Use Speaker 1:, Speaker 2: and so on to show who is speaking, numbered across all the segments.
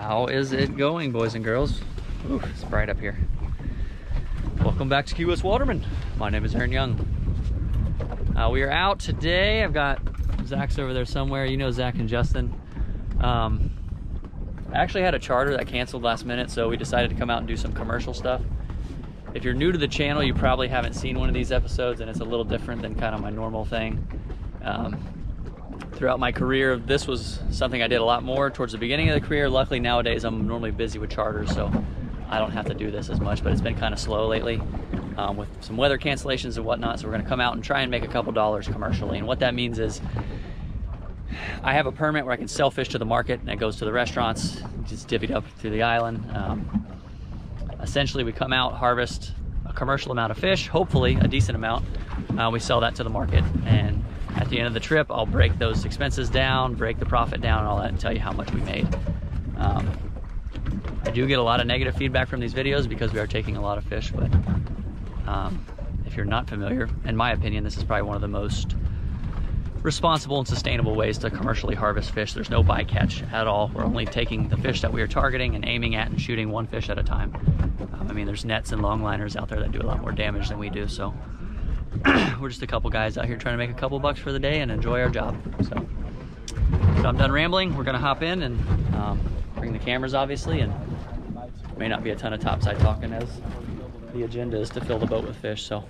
Speaker 1: How is it going, boys and girls? Ooh, it's bright up here. Welcome back to Key West Waterman. My name is Aaron Young. We are out today. I've got Zach's over there somewhere. You know Zach and Justin. I actually had a charter that canceled last minute, so we decided to come out and do some commercial stuff. If you're new to the channel, you probably haven't seen one of these episodes, and it's a little different than kind of my normal thing. Throughout my career, this was something I did a lot more towards the beginning of the career. Luckily nowadays I'm normally busy with charters, so I don't have to do this as much, but it's been kind of slow lately with some weather cancellations and whatnot. So we're gonna come out and try and make a couple dollars commercially. And what that means is I have a permit where I can sell fish to the market, and it goes to the restaurants, just divvied up through the island. Essentially we come out, harvest a commercial amount of fish, hopefully a decent amount. We sell that to the market, and at the end of the trip, I'll break those expenses down, break the profit down and all that, and tell you how much we made. I do get a lot of negative feedback from these videos because we are taking a lot of fish, but if you're not familiar, in my opinion, this is probably one of the most responsible and sustainable ways to commercially harvest fish. There's no bycatch at all. We're only taking the fish that we are targeting and aiming at and shooting one fish at a time. I mean, there's nets and longliners out there that do a lot more damage than we do, so we're just a couple guys out here trying to make a couple bucks for the day and enjoy our job. So I'm done rambling. We're gonna hop in and bring the cameras, obviously, and may not be a ton of topside talking as the agenda is to fill the boat with fish. So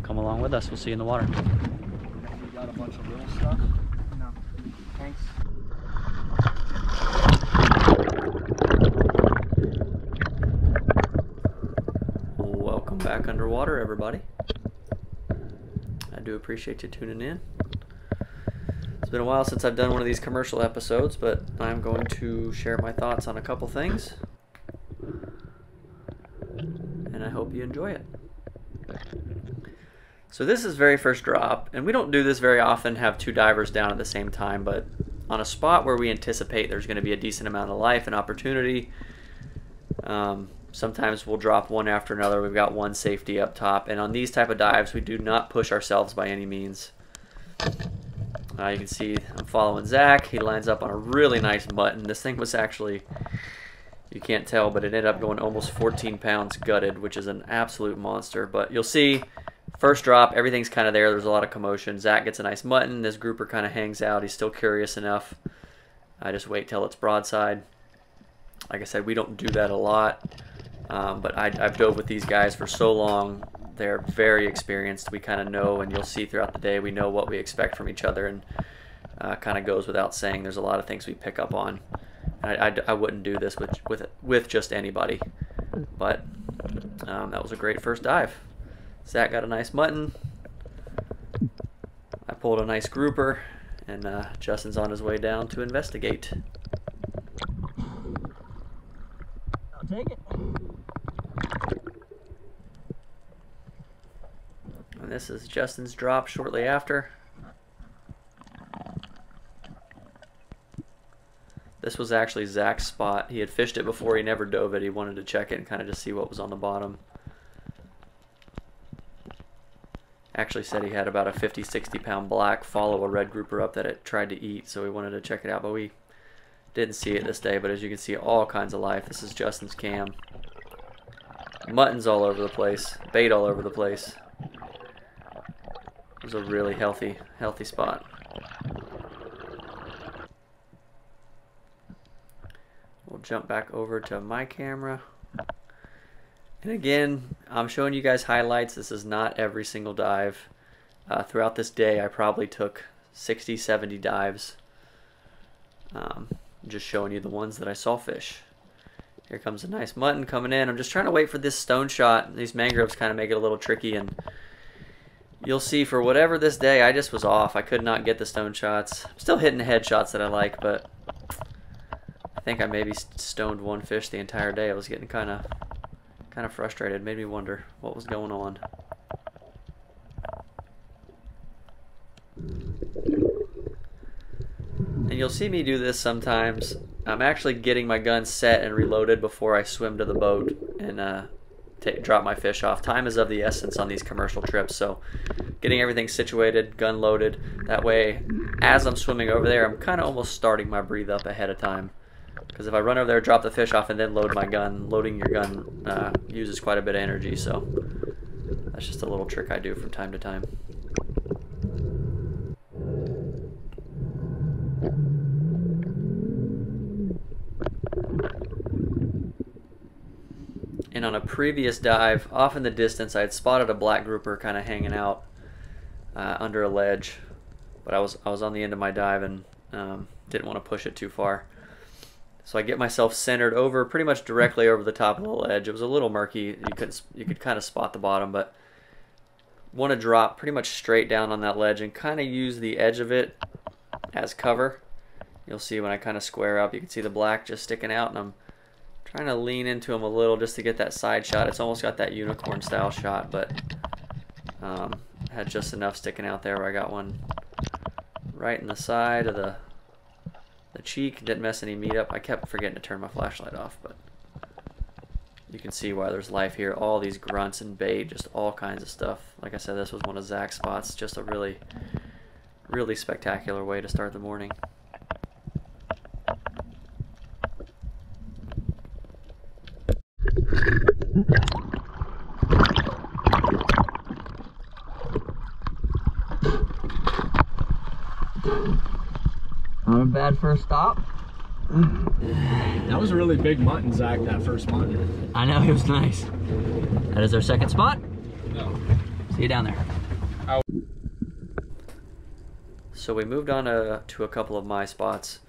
Speaker 1: come along with us. We'll see you in the water.
Speaker 2: Got a bunch of little stuff. No. Thanks.
Speaker 1: Welcome back underwater, everybody. I do appreciate you tuning in. It's been a while since I've done one of these commercial episodes, but I'm going to share my thoughts on a couple things, and I hope you enjoy it. So this is very first drop, and we don't do this very often, have two divers down at the same time, but on a spot where we anticipate there's going to be a decent amount of life and opportunity, sometimes we'll drop one after another. We've got one safety up top, and on these type of dives we do not push ourselves by any means. You can see I'm following Zach. He lines up on a really nice mutton. This thing was actually, you can't tell, but it ended up going almost 14 pounds gutted, which is an absolute monster. But you'll see, first drop, everything's kind of there. There's a lot of commotion. Zach gets a nice mutton. This grouper kind of hangs out. He's still curious enough. I just wait till it's broadside. Like I said, we don't do that a lot. But I've dove with these guys for so long. They're very experienced. We kind of know, and you'll see throughout the day, we know what we expect from each other, and kind of goes without saying. There's a lot of things we pick up on. I wouldn't do this with just anybody, but that was a great first dive. Zach got a nice mutton. I pulled a nice grouper, and Justin's on his way down to investigate.
Speaker 2: I'll take it.
Speaker 1: And this is Justin's drop shortly after. This was actually Zach's spot. He had fished it before. He never dove it. He wanted to check it and kind of just see what was on the bottom. Actually said he had about a 50-60 pound black follow a red grouper up that it tried to eat, so we wanted to check it out, but we didn't see it this day. But as you can see, all kinds of life. This is Justin's cam. Muttons all over the place, bait all over the place. It was a really healthy spot. We'll jump back over to my camera. And again, I'm showing you guys highlights. This is not every single dive. Throughout this day, I probably took 60, 70 dives. Just showing you the ones that I saw fish. Here comes a nice mutton coming in. I'm just trying to wait for this stone shot. These mangroves kind of make it a little tricky, and you'll see for whatever this day, I just was off. I could not get the stone shots. I'm still hitting the head shots that I like, but I think I maybe stoned one fish the entire day. I was getting kind of frustrated. Made me wonder what was going on. And you'll see me do this sometimes. I'm actually getting my gun set and reloaded before I swim to the boat and drop my fish off. Time is of the essence on these commercial trips, so getting everything situated, gun loaded, that way as I'm swimming over there, I'm kind of almost starting my breathe up ahead of time. Because if I run over there, drop the fish off, and then load my gun, loading your gun uses quite a bit of energy, so that's just a little trick I do from time to time. And on a previous dive, off in the distance, I had spotted a black grouper kind of hanging out under a ledge, but I was on the end of my dive and didn't want to push it too far. So I get myself centered over, pretty much directly over the top of the ledge. It was a little murky. You could kind of spot the bottom, but want to drop pretty much straight down on that ledge and kind of use the edge of it as cover. You'll see when I kind of square up, you can see the black just sticking out, and I'm trying to lean into him a little just to get that side shot. It's almost got that unicorn style shot, but had just enough sticking out there where I got one right in the side of the cheek. Didn't mess any meat up. I kept forgetting to turn my flashlight off, but you can see why there's life here. All these grunts and bait, just all kinds of stuff. Like I said, this was one of Zach's spots. Just a really, really spectacular way to start the morning.
Speaker 3: Not a bad first stop.
Speaker 2: That was a really big mutton, Zach, that first mutton.
Speaker 3: I know, it was nice. That is our second spot.
Speaker 2: No.
Speaker 3: See you down there.
Speaker 1: So we moved on to a couple of my spots,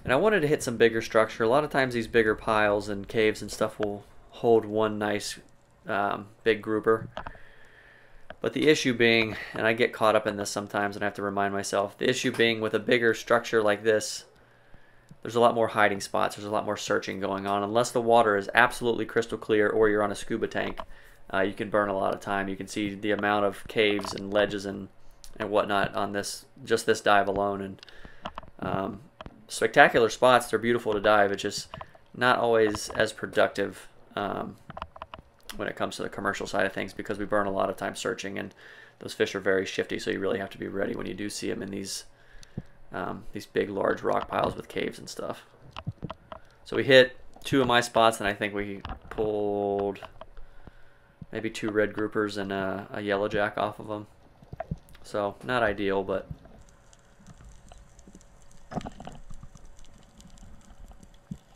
Speaker 1: and I wanted to hit some bigger structure. A lot of times these bigger piles and caves and stuff will hold one nice big grouper. But the issue being, and I get caught up in this sometimes and I have to remind myself, the issue being with a bigger structure like this, there's a lot more hiding spots, there's a lot more searching going on. Unless the water is absolutely crystal clear or you're on a scuba tank, you can burn a lot of time. You can see the amount of caves and ledges and whatnot on just this dive alone. And spectacular spots, they're beautiful to dive, it's just not always as productive when it comes to the commercial side of things, because we burn a lot of time searching, and those fish are very shifty, so you really have to be ready when you do see them in these big, large rock piles with caves and stuff. So we hit 2 of my spots, and I think we pulled maybe 2 red groupers and a yellowjack off of them. So not ideal, but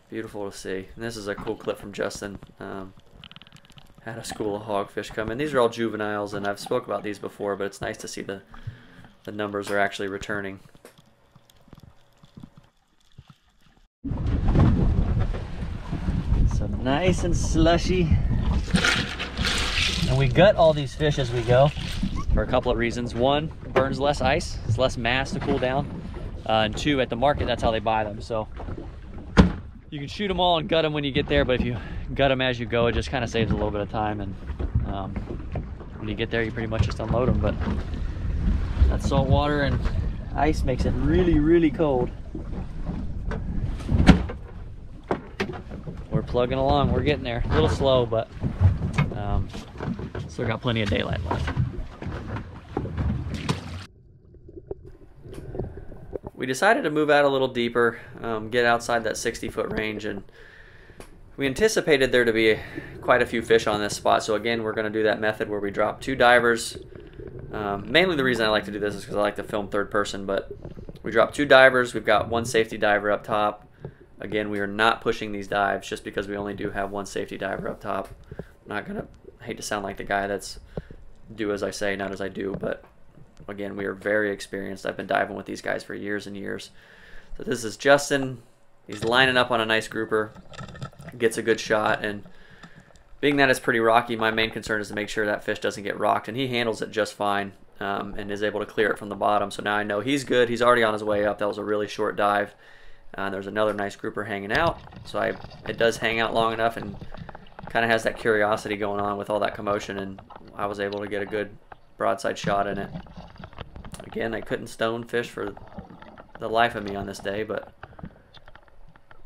Speaker 1: beautiful to see. And this is a cool clip from Justin. Had a school of hogfish come in. These are all juveniles, and I've spoke about these before, but it's nice to see the numbers are actually returning.
Speaker 3: So nice and slushy. And we gut all these fish as we go
Speaker 1: For a couple of reasons. 1, it burns less ice, it's less mass to cool down. And 2, at the market, that's how they buy them. So you can shoot them all and gut them when you get there, but if you gut them as you go, it just kind of saves a little bit of time. And when you get there, you pretty much just unload them. But that salt water and ice makes it really, really cold. We're plugging along, we're getting there. A little slow, but still got plenty of daylight left. We decided to move out a little deeper, get outside that 60-foot range, and we anticipated there to be quite a few fish on this spot. So again, we're going to do that method where we drop 2 divers. Mainly the reason I like to do this is because I like to film third person, but we drop 2 divers. We've got 1 safety diver up top. Again, we are not pushing these dives just because we only do have 1 safety diver up top. I'm not going to, I hate to sound like the guy that's do as I say, not as I do, but again, we are very experienced. I've been diving with these guys for years and years. So this is Justin. He's lining up on a nice grouper, gets a good shot, and being that it's pretty rocky, my main concern is to make sure that fish doesn't get rocked, and he handles it just fine and is able to clear it from the bottom. So now I know he's good. He's already on his way up. That was a really short dive. There's another nice grouper hanging out. So it does hang out long enough and kind of has that curiosity going on with all that commotion, and I was able to get a good broadside shot in it. Again, I couldn't stone fish for the life of me on this day, but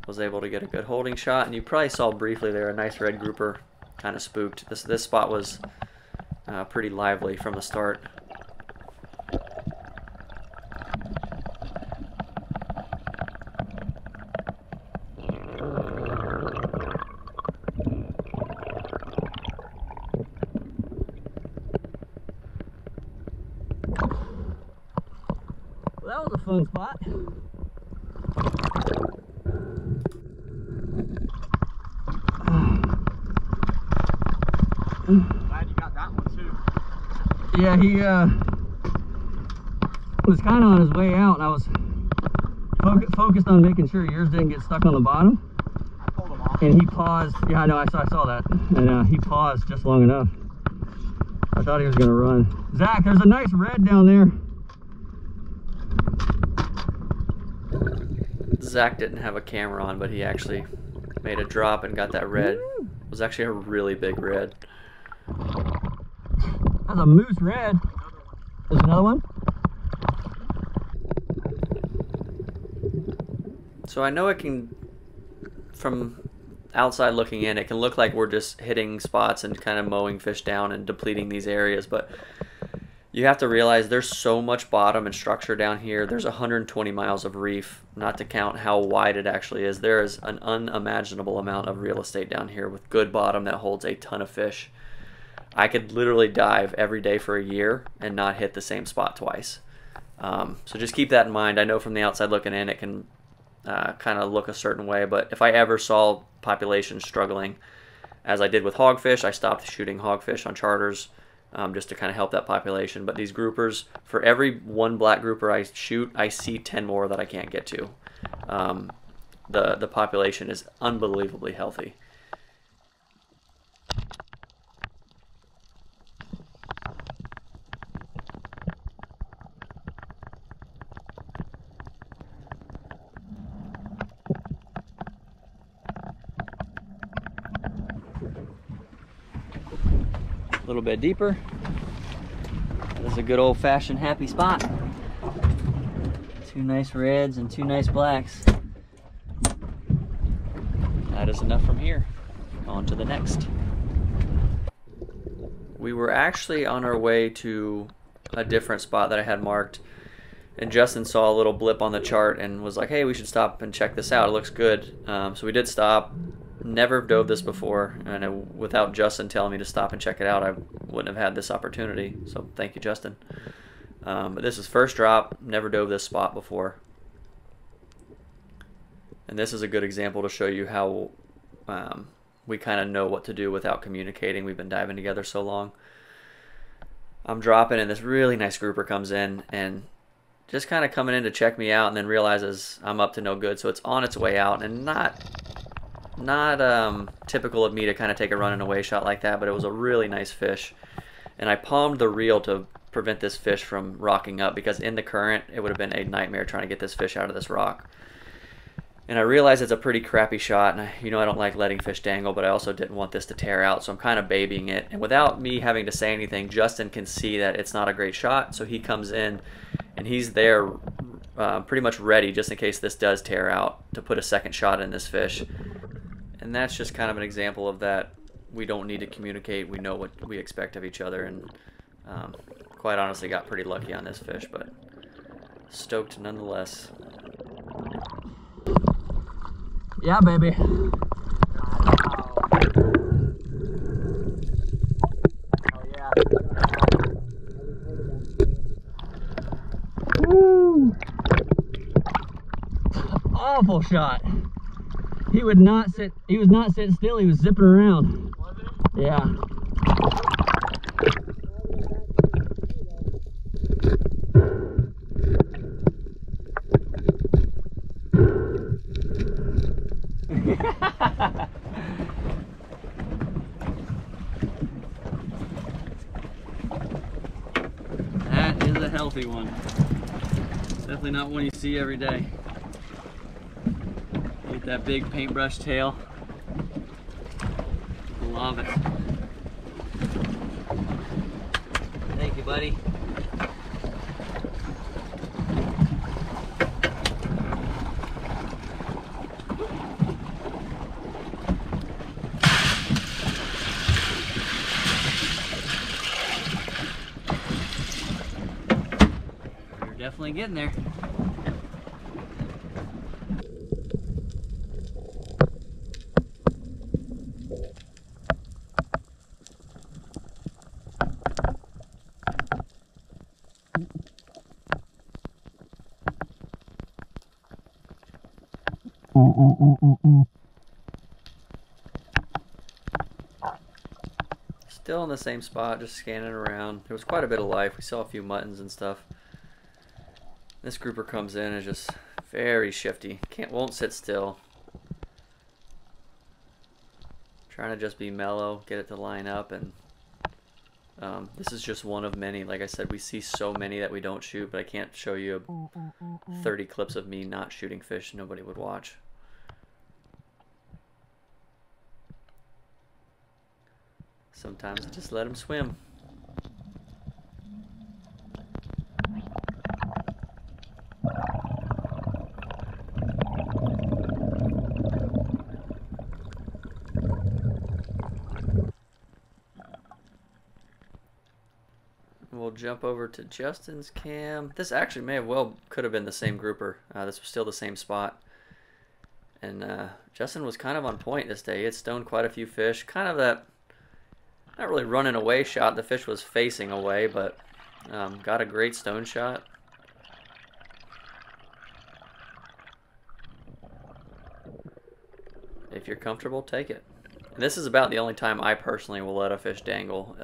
Speaker 1: was able to get a good holding shot. And you probably saw briefly there a nice red grouper, kind of spooked. This spot was pretty lively from the start.
Speaker 3: was a fun spot.
Speaker 2: Glad you got that one too.
Speaker 3: Yeah, he was kind of on his way out, and I was focused on making sure yours didn't get stuck on the bottom.
Speaker 2: I pulled him off.
Speaker 3: And he paused. Yeah, I know, I saw that. And he paused just long enough. I thought he was going to run. Zach, there's a nice red down there.
Speaker 1: Zach didn't have a camera on, but he actually made a drop and got that red. It was actually a really big red.
Speaker 3: That's a moose red. There's another one.
Speaker 1: So I know it can, from outside looking in, it can look like we're just hitting spots and kind of mowing fish down and depleting these areas, but you have to realize there's so much bottom and structure down here. There's 120 miles of reef, not to count how wide it actually is. There is an unimaginable amount of real estate down here with good bottom that holds a ton of fish. I could literally dive every day for a year and not hit the same spot twice. So just keep that in mind. I know from the outside looking in, it can kind of look a certain way, but if I ever saw populations struggling, as I did with hogfish, I stopped shooting hogfish on charters just to kind of help that population. But these groupers, for every one black grouper I shoot, I see 10 more that I can't get to. The population is unbelievably healthy.
Speaker 3: A little bit deeper. That is a good old-fashioned happy spot. Two nice reds and two nice blacks. That is enough from here. On to the next.
Speaker 1: We were actually on our way to a different spot that I had marked, and Justin saw a little blip on the chart and was like, hey, we should stop and check this out, it looks good. So we did stop. Never dove this before, and without Justin telling me to stop and check it out, I wouldn't have had this opportunity, so thank you, Justin. But this is first drop, never dove this spot before. And this is a good example to show you how we kind of know what to do without communicating. We've been diving together so long. I'm dropping, and this really nice grouper comes in and just kind of coming in to check me out, and then realizes I'm up to no good, so it's on its way out, and not typical of me to kind of take a run and away shot like that, but it was a really nice fish. And I palmed the reel to prevent this fish from rocking up, because in the current it would have been a nightmare trying to get this fish out of this rock. And I realize it's a pretty crappy shot, and I don't like letting fish dangle, but I also didn't want this to tear out, so I'm kind of babying it. And without me having to say anything, Justin can see that it's not a great shot, so he comes in and he's there pretty much ready just in case this does tear out to put a second shot in this fish. And that's just kind of an example of that. We don't need to communicate. We know what we expect of each other, and quite honestly got pretty lucky on this fish, but stoked nonetheless.
Speaker 3: Yeah, baby.
Speaker 2: Oh yeah.
Speaker 3: Woo! Awful shot. He would not sit. He was not sitting still. He was zipping around.
Speaker 2: Was it?
Speaker 3: Yeah. That is a healthy one. Definitely not one you see every day. Get that big paintbrush tail. Love it. Thank you, buddy. You're definitely getting there.
Speaker 1: Still in the same spot, just scanning around. There was quite a bit of life. We saw a few muttons and stuff. This grouper comes in and is just very shifty. Won't sit still. Trying to just be mellow, get it to line up, and this is just one of many. Like I said, we see so many that we don't shoot, but I can't show you 30 clips of me not shooting fish nobody would watch. Sometimes just let them swim. We'll jump over to Justin's cam. This actually could have been the same grouper. This was still the same spot. And Justin was kind of on point this day. He had stoned quite a few fish. Kind of that, not really running away shot. The fish was facing away, but got a great stone shot. If you're comfortable, take it. And this is about the only time I personally will let a fish dangle.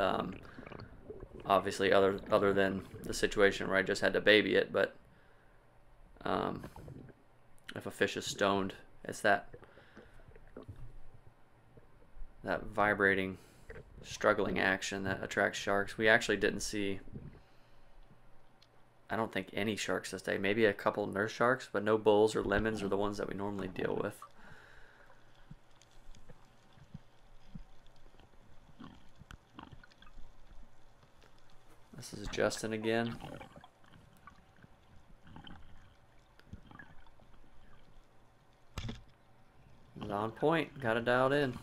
Speaker 1: Obviously, other than the situation where I just had to baby it, but if a fish is stoned, it's that vibrating, struggling action that attracts sharks. We actually didn't see, I don't think, any sharks this day. Maybe a couple nurse sharks, but no bulls or lemons or the ones that we normally deal with. This is Justin again. He's on point. Got it dialed in.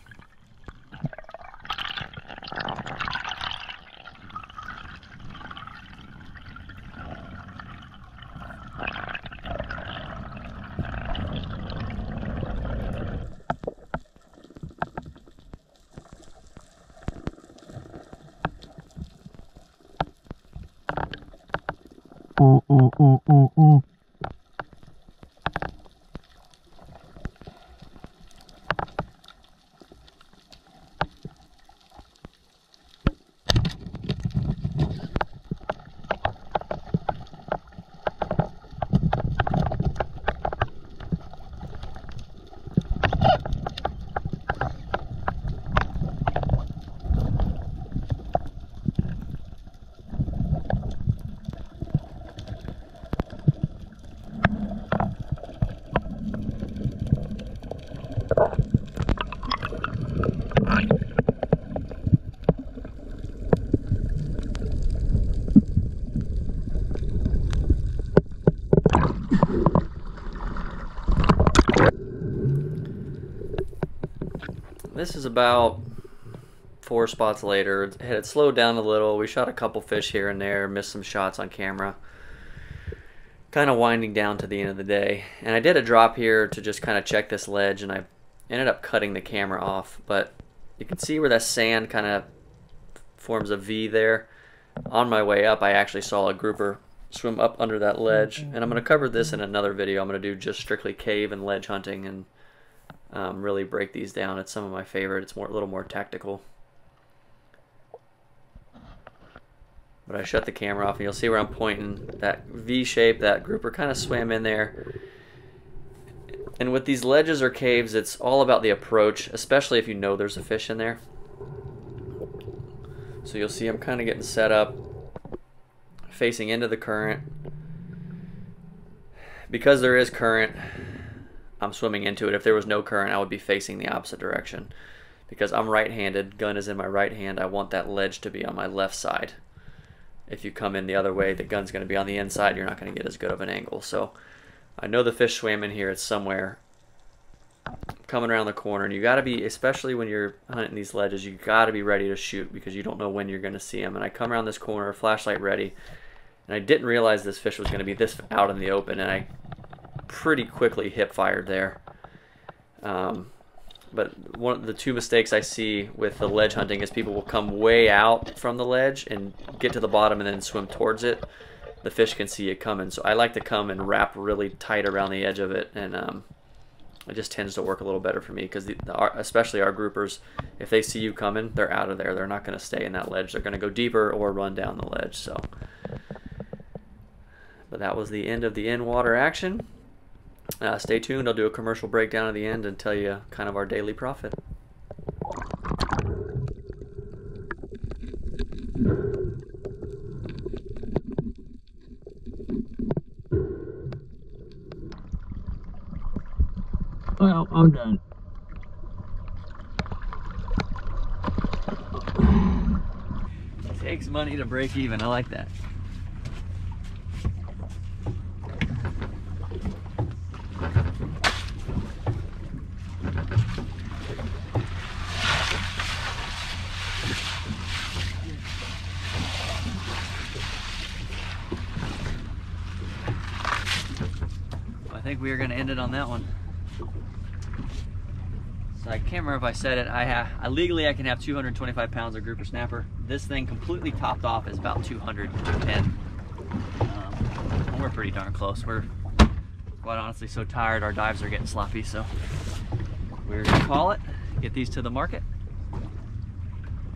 Speaker 1: This is about 4 spots later. It had slowed down a little. We shot a couple fish here and there, missed some shots on camera. Kind of winding down to the end of the day. And I did a drop here to just kind of check this ledge, and I ended up cutting the camera off. But you can see where that sand kind of forms a V there. On my way up, I actually saw a grouper swim up under that ledge. And I'm going to cover this in another video. I'm going to do just strictly cave and ledge hunting and really break these down. It's some of my favorite. It's a little more tactical. But I shut the camera off and you'll see where I'm pointing. That V shape, that grouper kind of swam in there. And with these ledges or caves, it's all about the approach, especially if you know there's a fish in there. So you'll see I'm kind of getting set up, facing into the current. Because there is current, I'm swimming into it. If there was no current, I would be facing the opposite direction. Because I'm right-handed, gun is in my right hand, I want that ledge to be on my left side. If you come in the other way, the gun's going to be on the inside, you're not going to get as good of an angle. So I know the fish swam in here, it's somewhere coming around the corner, and you got to be, especially when you're hunting these ledges, you got to be ready to shoot because you don't know when you're going to see them. And I come around this corner, flashlight ready, and I didn't realize this fish was going to be this out in the open, and I pretty quickly hip fired there. But one of the 2 mistakes I see with the ledge hunting is people will come way out from the ledge and get to the bottom and then swim towards it. The fish can see it coming, so I like to come and wrap really tight around the edge of it and it just tends to work a little better for me, because especially our groupers, if they see you coming, they're out of there. They're not going to stay in that ledge. They're going to go deeper or run down the ledge. So, but that was the end of the in-water action. Stay tuned. I'll do a commercial breakdown at the end and tell you kind of our daily profit.
Speaker 3: Well, I'm done. It takes money to break even. I like that. I think we are going to end it on that one. So I can't remember if I said it. Legally I can have 225 pounds of grouper snapper. This thing completely topped off is about 210. And we're pretty darn close. We're quite honestly so tired. Our dives are getting sloppy, so we're gonna call it. Get these to the market.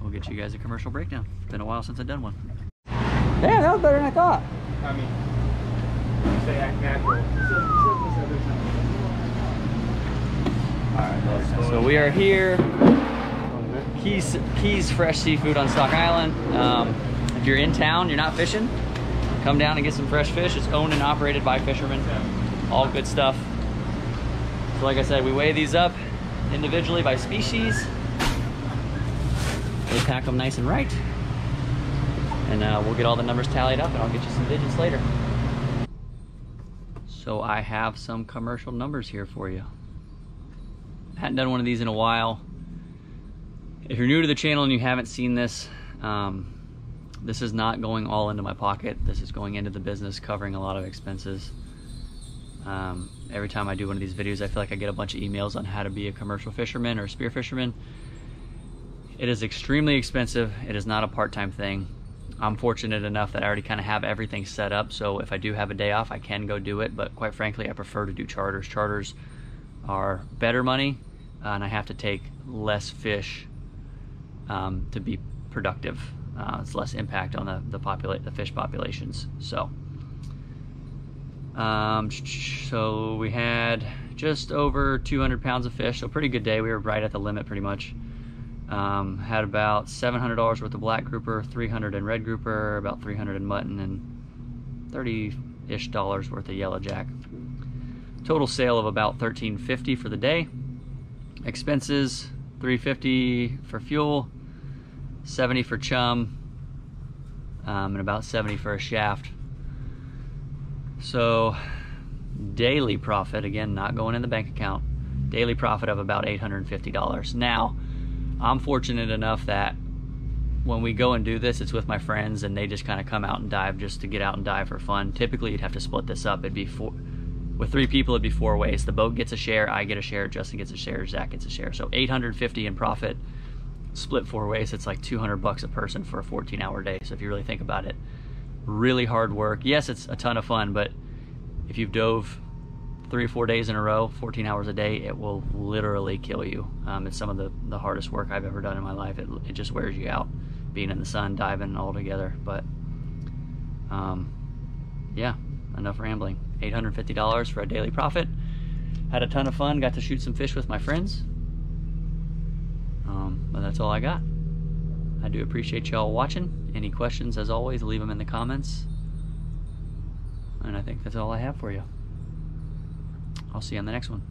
Speaker 3: We'll get you guys a commercial breakdown. It's been a while since I've done one. Yeah, that was better than I thought.
Speaker 2: I mean, say act natural.
Speaker 3: So we are here, Keys Fresh Seafood on Stock Island. If you're in town, you're not fishing, come down and get some fresh fish. It's owned and operated by fishermen. All good stuff. So like I said, we weigh these up individually by species. We pack them nice and right. And we'll get all the numbers tallied up and I'll get you some digits later. So I have some commercial numbers here for you. Hadn't done one of these in a while. If you're new to the channel and you haven't seen this, this is not going all into my pocket. This is going into the business, covering a lot of expenses. Every time I do one of these videos, I feel like I get a bunch of emails on how to be a commercial fisherman or a spear fisherman. It is extremely expensive. It is not a part-time thing. I'm fortunate enough that I already kind of have everything set up, so if I do have a day off, I can go do it, but quite frankly, I prefer to do charters. Charters are better money, and I have to take less fish to be productive. It's less impact on the fish populations. So we had just over 200 pounds of fish, so pretty good day. We were right at the limit pretty much. Had about $700 worth of black grouper, 300 in red grouper, about 300 in mutton, and $30-ish worth of yellow jack. Total sale of about $13.50 for the day. Expenses $3.50 for fuel, $70 for chum, and about $70 for a shaft. So daily profit, again, not going in the bank account, daily profit of about $850. Now, I'm fortunate enough that when we go and do this, it's with my friends and they just kind of come out and dive just to get out and dive for fun. Typically, you'd have to split this up. It'd be with 3 people, it'd be 4 ways. The boat gets a share, I get a share, Justin gets a share, Zach gets a share. So $850 in profit, split 4 ways. It's like $200 a person for a 14-hour day. So if you really think about it, really hard work. Yes, it's a ton of fun, but if you've dove 3 or 4 days in a row, 14 hours a day, it will literally kill you. It's some of the hardest work I've ever done in my life. It just wears you out, being in the sun, diving all together. But yeah, enough rambling. $850 for a daily profit. Had a ton of fun, got to shoot some fish with my friends. But that's all I got. I do appreciate y'all watching. Any questions, as always, leave them in the comments. And I think that's all I have for you. I'll see you on the next one.